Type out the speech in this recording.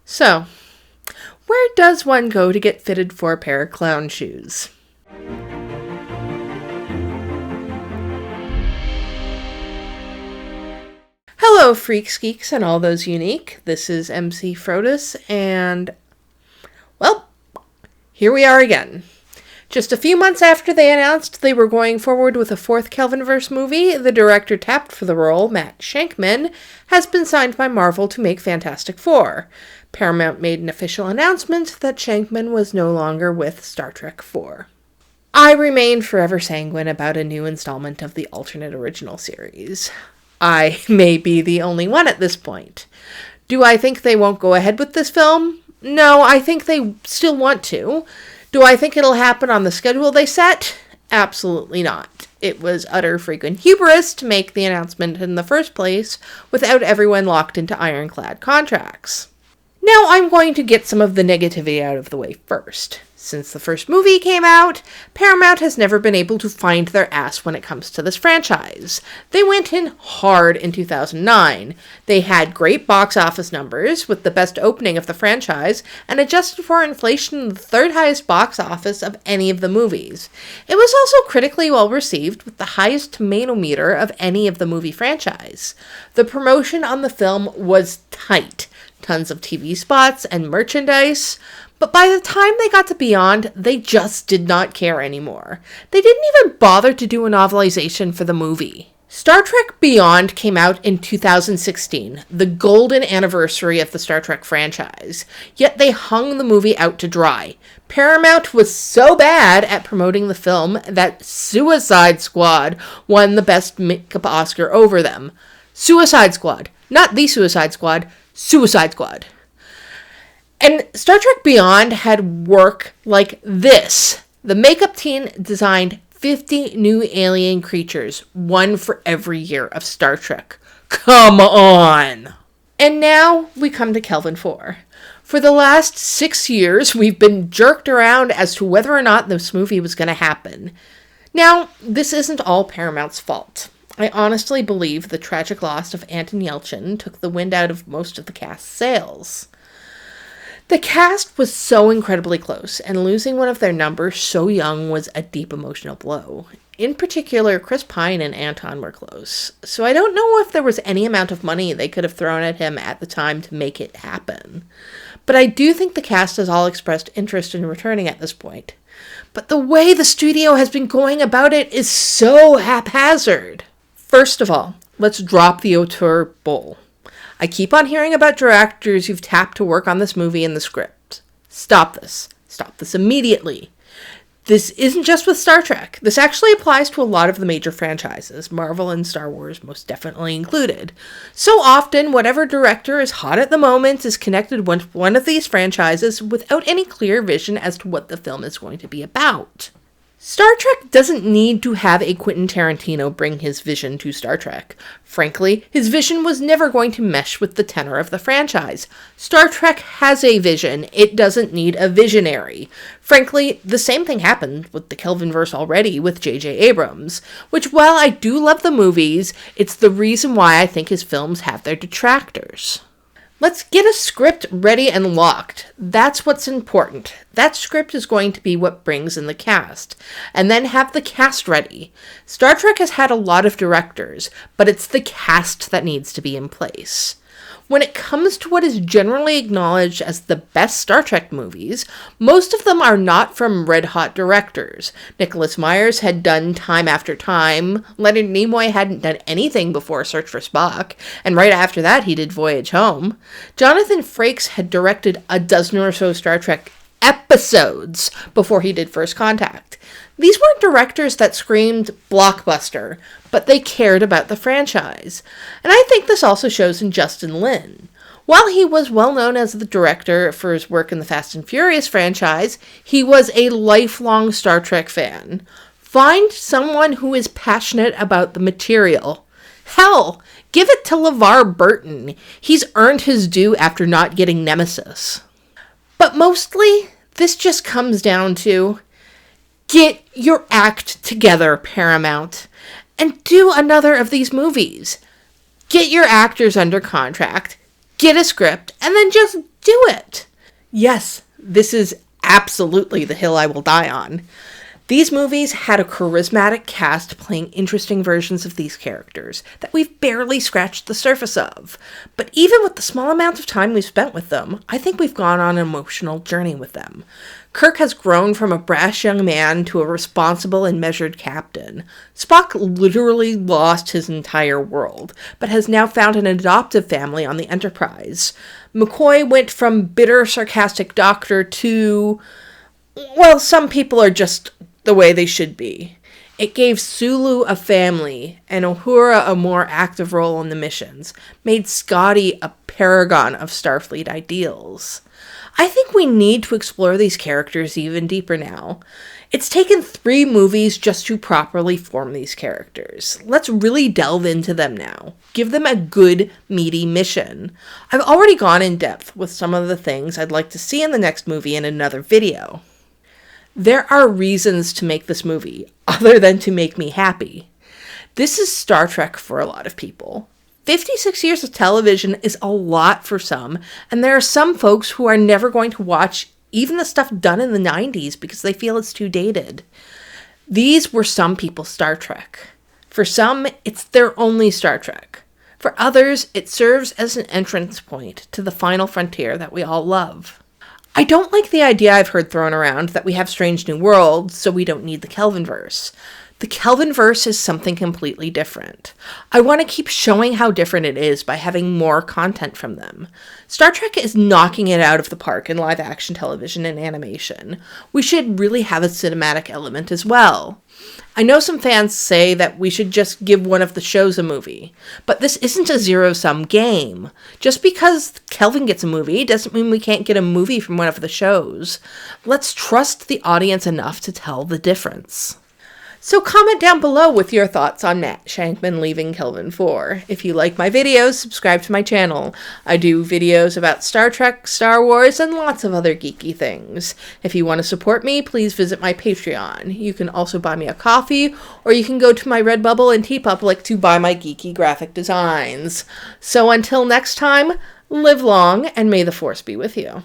So, where does one go to get fitted for a pair of clown shoes? Hello, freaks, geeks, and all those unique. This is Emcee Frodis, and, well, here we are again. Just a few months after they announced they were going forward with a fourth Kelvinverse movie, the director tapped for the role, Matt Shankman, has been signed by Marvel to make Fantastic Four. Paramount made an official announcement that Shankman was no longer with Star Trek IV. I remain forever sanguine about a new installment of the alternate original series. I may be the only one at this point. Do I think they won't go ahead with this film? No, I think they still want to. Do I think it'll happen on the schedule they set? Absolutely not. It was utter freaking hubris to make the announcement in the first place without everyone locked into ironclad contracts. Now I'm going to get some of the negativity out of the way first. Since the first movie came out, Paramount has never been able to find their ass when it comes to this franchise. They went in hard in 2009. They had great box office numbers, with the best opening of the franchise, and adjusted for inflation, the third highest box office of any of the movies. It was also critically well received, with the highest tomato meter of any of the movie franchise. The promotion on the film was tight. Tons of TV spots and merchandise. But by the time they got to Beyond, they just did not care anymore. They didn't even bother to do a novelization for the movie. Star Trek Beyond came out in 2016, the golden anniversary of the Star Trek franchise, yet they hung the movie out to dry. Paramount was so bad at promoting the film that Suicide Squad won the Best Makeup Oscar over them. Suicide Squad. Not The Suicide Squad. Suicide Squad. And Star Trek Beyond had work like this. The makeup team designed 50 new alien creatures, one for every year of Star Trek. Come on! And now we come to Kelvin 4. For the last 6 years, we've been jerked around as to whether or not this movie was going to happen. Now, this isn't all Paramount's fault. I honestly believe the tragic loss of Anton Yelchin took the wind out of most of the cast's sails. The cast was so incredibly close, and losing one of their number so young was a deep emotional blow. In particular, Chris Pine and Anton were close, so I don't know if there was any amount of money they could have thrown at him at the time to make it happen. But I do think the cast has all expressed interest in returning at this point. But the way the studio has been going about it is so haphazard. First of all, let's drop the auteur bull. I keep on hearing about directors you've tapped to work on this movie and the script. Stop this. Stop this immediately. This isn't just with Star Trek. This actually applies to a lot of the major franchises, Marvel and Star Wars most definitely included. So often, whatever director is hot at the moment is connected with one of these franchises without any clear vision as to what the film is going to be about. Star Trek doesn't need to have a Quentin Tarantino bring his vision to Star Trek. Frankly, his vision was never going to mesh with the tenor of the franchise. Star Trek has a vision. It doesn't need a visionary. Frankly, the same thing happened with the Kelvinverse already with J.J. Abrams, which while I do love the movies, it's the reason why I think his films have their detractors. Let's get a script ready and locked. That's what's important. That script is going to be what brings in the cast. And then have the cast ready. Star Trek has had a lot of directors, but it's the cast that needs to be in place. When it comes to what is generally acknowledged as the best Star Trek movies, most of them are not from red-hot directors. Nicholas Myers had done Time After Time, Leonard Nimoy hadn't done anything before Search for Spock, and right after that he did Voyage Home. Jonathan Frakes had directed a dozen or so Star Trek episodes before he did First Contact. These weren't directors that screamed blockbuster, but they cared about the franchise. And I think this also shows in Justin Lin. While he was well known as the director for his work in the Fast and Furious franchise, he was a lifelong Star Trek fan. Find someone who is passionate about the material. Hell, give it to LeVar Burton. He's earned his due after not getting Nemesis. But mostly, this just comes down to, get your act together, Paramount, and do another of these movies. Get your actors under contract, get a script, and then just do it. Yes, this is absolutely the hill I will die on. These movies had a charismatic cast playing interesting versions of these characters that we've barely scratched the surface of. But even with the small amount of time we've spent with them, I think we've gone on an emotional journey with them. Kirk has grown from a brash young man to a responsible and measured captain. Spock literally lost his entire world, but has now found an adoptive family on the Enterprise. McCoy went from bitter, sarcastic doctor to, well, some people are just the way they should be. It gave Sulu a family and Uhura a more active role in the missions, made Scotty a paragon of Starfleet ideals. I think we need to explore these characters even deeper now. It's taken 3 movies just to properly form these characters. Let's really delve into them now. Give them a good, meaty mission. I've already gone in depth with some of the things I'd like to see in the next movie in another video. There are reasons to make this movie, other than to make me happy. This is Star Trek for a lot of people. 56 years of television is a lot for some, and there are some folks who are never going to watch even the stuff done in the 90s because they feel it's too dated. These were some people's Star Trek. For some, it's their only Star Trek. For others, it serves as an entrance point to the final frontier that we all love. I don't like the idea I've heard thrown around that we have Strange New Worlds, so we don't need the Kelvinverse. The Kelvinverse is something completely different. I want to keep showing how different it is by having more content from them. Star Trek is knocking it out of the park in live-action television and animation. We should really have a cinematic element as well. I know some fans say that we should just give one of the shows a movie, but this isn't a zero-sum game. Just because Kelvin gets a movie doesn't mean we can't get a movie from one of the shows. Let's trust the audience enough to tell the difference. So comment down below with your thoughts on Matt Shankman leaving Kelvin 4. If you like my videos, subscribe to my channel. I do videos about Star Trek, Star Wars, and lots of other geeky things. If you want to support me, please visit my Patreon. You can also buy me a coffee, or you can go to my Redbubble and TeePublic to buy my geeky graphic designs. So until next time, live long, and may the Force be with you.